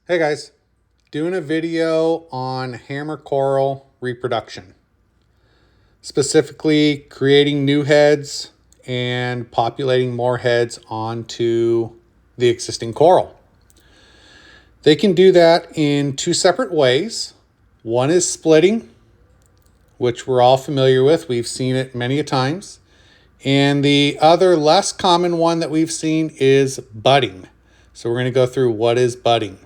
Hey guys, doing a video on hammer coral reproduction, specifically creating new heads and populating more heads onto the existing coral. They can do that in two separate ways. One is splitting, which we're all familiar with. We've seen it many a times. And the other less common one that we've seen is budding. So we're going to go through what is budding.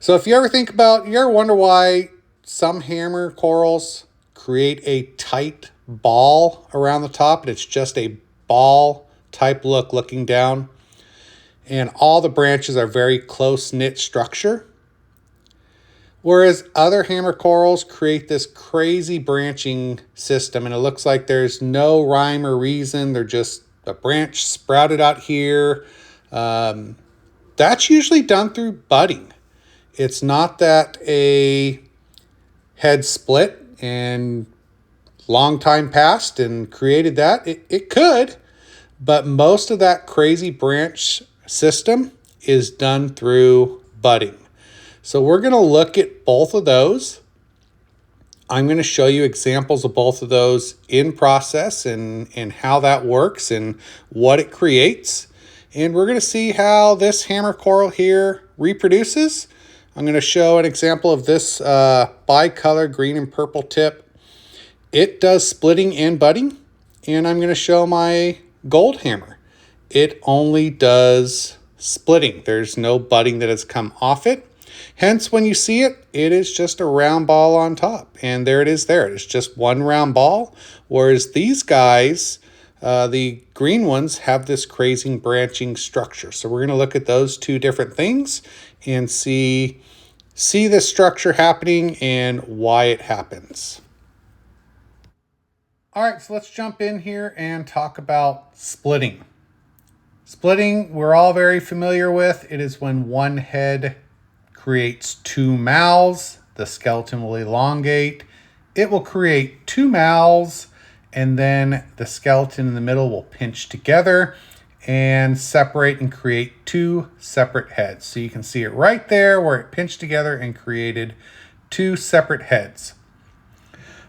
So if you ever wonder why some hammer corals create a tight ball around the top, and it's just a ball type look looking down, and all the branches are very close-knit structure, whereas other hammer corals create this crazy branching system, and it looks like there's no rhyme or reason. They're just a branch sprouted out here. That's usually done through budding. It's not that a head split and long time passed and created that. It could, but most of that crazy branch system is done through budding. So we're going to look at both of those. I'm going to show you examples of both of those in process and how that works and what it creates. And we're going to see how this hammer coral here reproduces. I'm going to show an example of this bicolor green and purple tip. It does splitting and budding. And I'm going to show my gold hammer. It only does splitting. There's no budding that has come off it. Hence, when you see it, it is just a round ball on top. And there it is there. It's just one round ball. Whereas these guys, the green ones, have this crazy branching structure. So we're going to look at those two different things and see this structure happening and why it happens. All right, so let's jump in here and talk about splitting. Splitting, we're all very familiar with. It is when one head creates two mouths. The skeleton will elongate. It will create two mouths, and then the skeleton in the middle will pinch together and separate and create two separate heads. So you can see it right there where it pinched together and created two separate heads.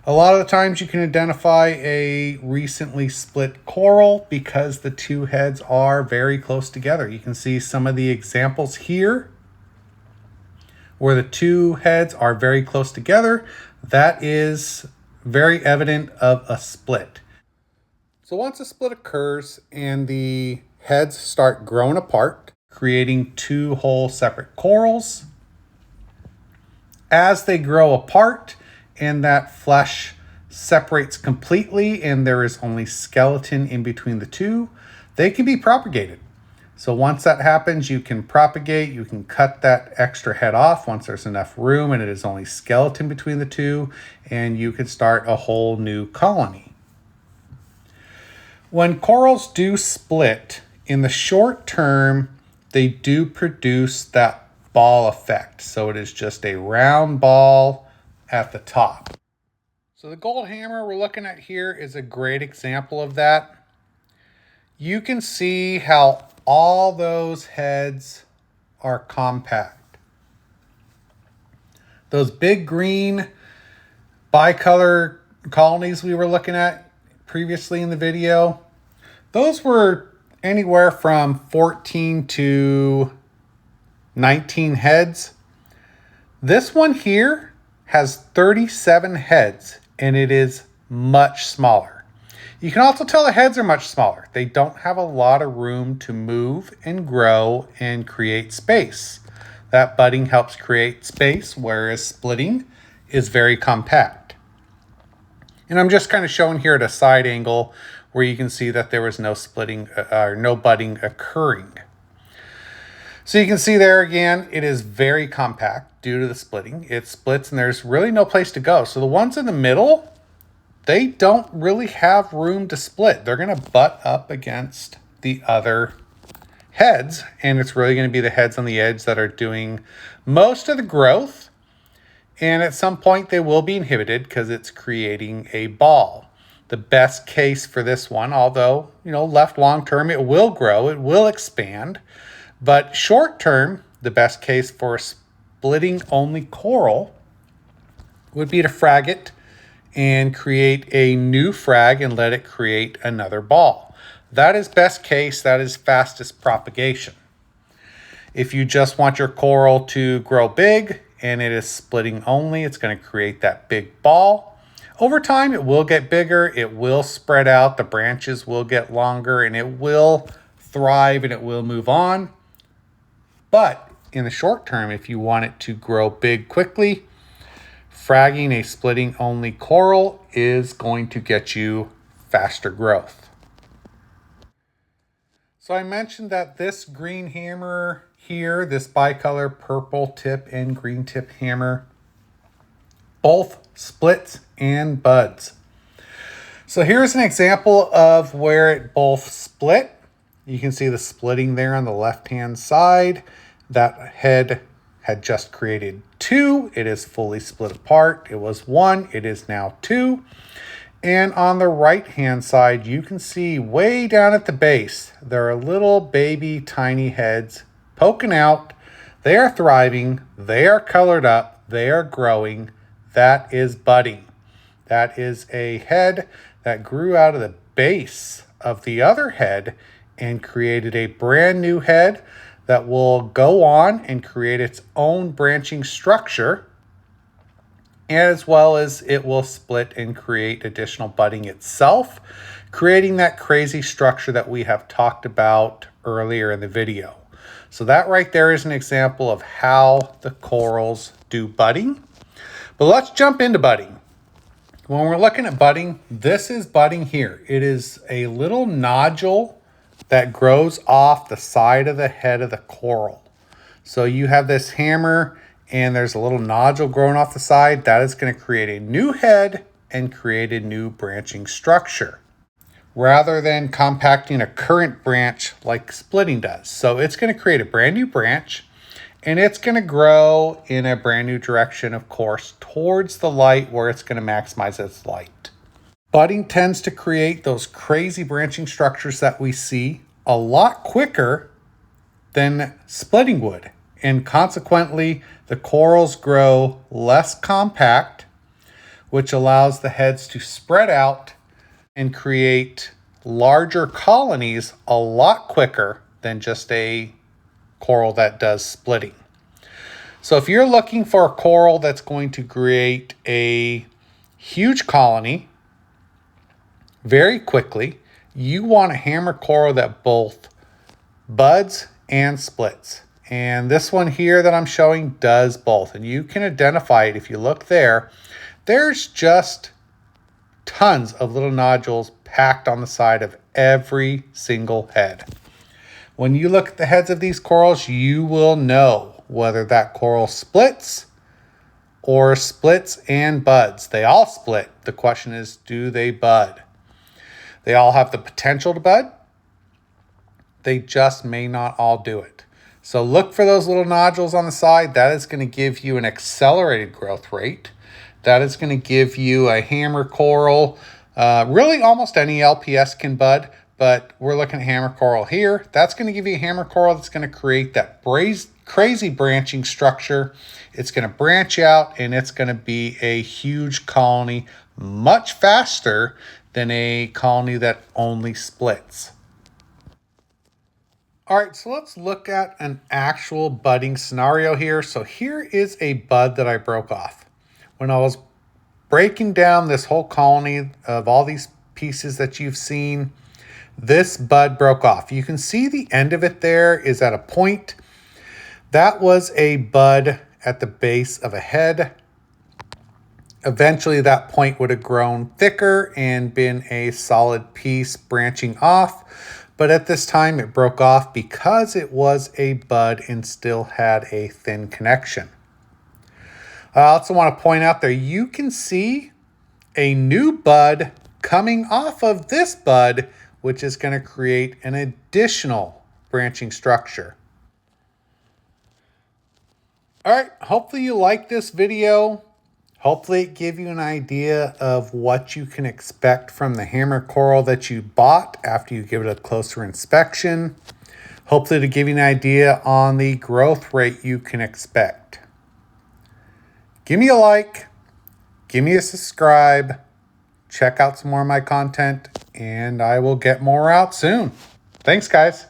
A lot of the times you can identify a recently split coral because the two heads are very close together. You can see some of the examples here where the two heads are very close together. That is very evident of a split. So once a split occurs and the heads start growing apart, creating two whole separate corals, as they grow apart and that flesh separates completely and there is only skeleton in between the two, they can be propagated. So once that happens, you can propagate, you can cut that extra head off once there's enough room and it is only skeleton between the two, and you can start a whole new colony. When corals do split, in the short term, they do produce that ball effect. So it is just a round ball at the top. So the gold hammer we're looking at here is a great example of that. You can see how all those heads are compact. Those big green bicolor colonies we were looking at previously in the video, those were anywhere from 14 to 19 heads. This one here has 37 heads and it is much smaller. You can also tell the heads are much smaller. They don't have a lot of room to move and grow and create space. That budding helps create space, whereas splitting is very compact. And I'm just kind of showing here at a side angle where you can see that there was no splitting or no budding occurring. So you can see there again, it is very compact due to the splitting. It splits and there's really no place to go. So the ones in the middle, they don't really have room to split. They're going to butt up against the other heads, and it's really going to be the heads on the edge that are doing most of the growth. And at some point they will be inhibited because it's creating a ball. The best case for this one, although, left long term, it will grow, it will expand. But short term, the best case for a splitting only coral would be to frag it and create a new frag and let it create another ball. That is best case, that is fastest propagation. If you just want your coral to grow big and it is splitting only, it's going to create that big ball. Over time, it will get bigger, it will spread out, the branches will get longer, and it will thrive and it will move on. But in the short term, if you want it to grow big quickly, fragging a splitting only coral is going to get you faster growth. So I mentioned that this green hammer here, this bicolor purple tip and green tip hammer, both splits and buds. So here's an example of where it both split. You can see the splitting there on the left-hand side. That head had just created 2. It is fully split apart. It was 1. It is now 2. And on the right-hand side, you can see way down at the base, there are little baby tiny heads poking out. They are thriving. They are colored up. They are growing. That is budding. That is a head that grew out of the base of the other head and created a brand new head that will go on and create its own branching structure, as well as it will split and create additional budding itself, creating that crazy structure that we have talked about earlier in the video. So that right there is an example of how the corals do budding. But let's jump into budding. When we're looking at budding, this is budding here. It is a little nodule that grows off the side of the head of the coral. So you have this hammer and there's a little nodule growing off the side. That is going to create a new head and create a new branching structure, rather than compacting a current branch like splitting does. So it's going to create a brand new branch, and it's going to grow in a brand new direction, of course, towards the light where it's going to maximize its light. Budding tends to create those crazy branching structures that we see a lot quicker than splitting would. And consequently, the corals grow less compact, which allows the heads to spread out and create larger colonies a lot quicker than just a coral that does splitting. So if you're looking for a coral that's going to create a huge colony very quickly, you want a hammer coral that both buds and splits. And this one here that I'm showing does both. And you can identify it if you look there. There's just tons of little nodules packed on the side of every single head. When you look at the heads of these corals, you will know whether that coral splits or splits and buds. They all split. The question is, do they bud? They all have the potential to bud. They just may not all do it. So look for those little nodules on the side. That is going to give you an accelerated growth rate. That is going to give you a hammer coral. Really almost any LPS can bud, but we're looking at hammer coral here. That's going to give you a hammer coral that's going to create that crazy branching structure. It's going to branch out and it's going to be a huge colony much faster than a colony that only splits. All right, so let's look at an actual budding scenario here. So here is a bud that I broke off. When I was breaking down this whole colony of all these pieces that you've seen, this bud broke off. You can see the end of it there is at a point. That was a bud at the base of a head. Eventually that point would have grown thicker and been a solid piece branching off. But at this time it broke off because it was a bud and still had a thin connection. I also want to point out there, you can see a new bud coming off of this bud, which is going to create an additional branching structure. All right, hopefully you like this video. Hopefully it gave you an idea of what you can expect from the hammer coral that you bought after you give it a closer inspection. hopefully to give you an idea on the growth rate you can expect. Give me a like, give me a subscribe, check out some more of my content, and I will get more out soon. Thanks, guys.